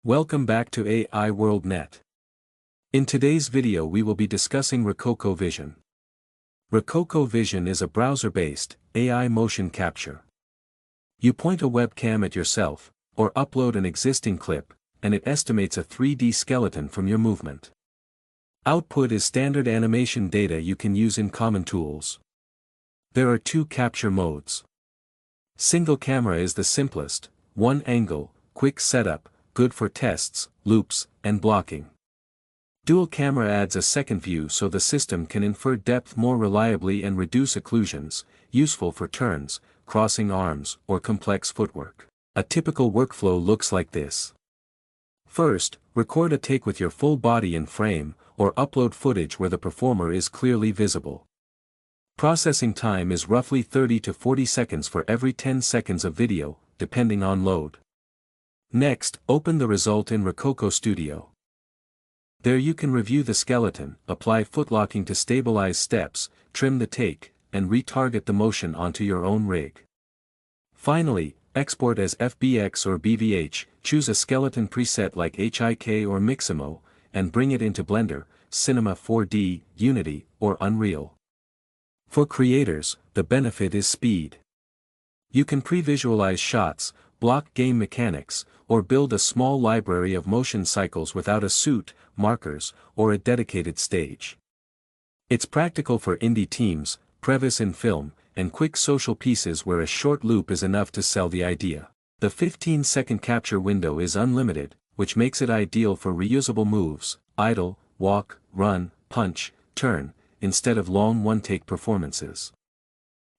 Welcome back to AI World Net. In today's video we will be discussing Rokoko Vision. Rokoko Vision is a browser-based, AI motion capture. You point a webcam at yourself, or upload an existing clip, and it estimates a 3D skeleton from your movement. Output is standard animation data you can use in common tools. There are two capture modes. Single camera is the simplest, one angle, quick setup, good for tests, loops, and blocking. Dual camera adds a second view so the system can infer depth more reliably and reduce occlusions, useful for turns, crossing arms, or complex footwork. A typical workflow looks like this. First, record a take with your full body in frame, or upload footage where the performer is clearly visible. Processing time is roughly 30 to 40 seconds for every 10 seconds of video, depending on load. Next, open the result in Rokoko Studio. There you can review the skeleton, apply footlocking to stabilize steps, trim the take, and retarget the motion onto your own rig. Finally, export as FBX or BVH, choose a skeleton preset like HumanIK or Mixamo, and bring it into Blender, Cinema 4D, Unity, or Unreal. For creators, the benefit is speed. You can pre-visualize shots, block game mechanics, or build a small library of motion cycles without a suit, markers, or a dedicated stage. It's practical for indie teams, previs in film, and quick social pieces where a short loop is enough to sell the idea. The 15-second capture window is unlimited, which makes it ideal for reusable moves, idle, walk, run, punch, turn, instead of long one-take performances.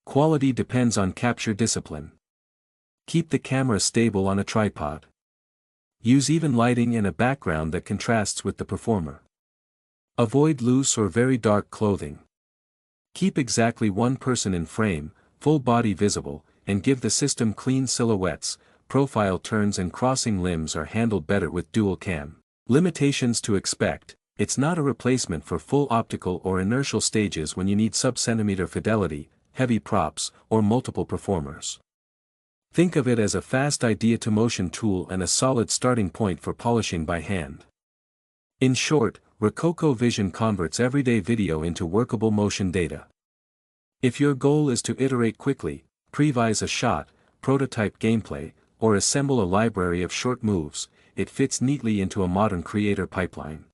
Quality depends on capture discipline. Keep the camera stable on a tripod. Use even lighting and a background that contrasts with the performer. Avoid loose or very dark clothing. Keep exactly one person in frame, full body visible, and give the system clean silhouettes. Profile turns and crossing limbs are handled better with dual cam. Limitations to expect: it's not a replacement for full optical or inertial stages when you need sub-centimeter fidelity, heavy props, or multiple performers. Think of it as a fast idea-to-motion tool and a solid starting point for polishing by hand. In short, Rokoko Vision converts everyday video into workable motion data. If your goal is to iterate quickly, previse a shot, prototype gameplay, or assemble a library of short moves, it fits neatly into a modern creator pipeline.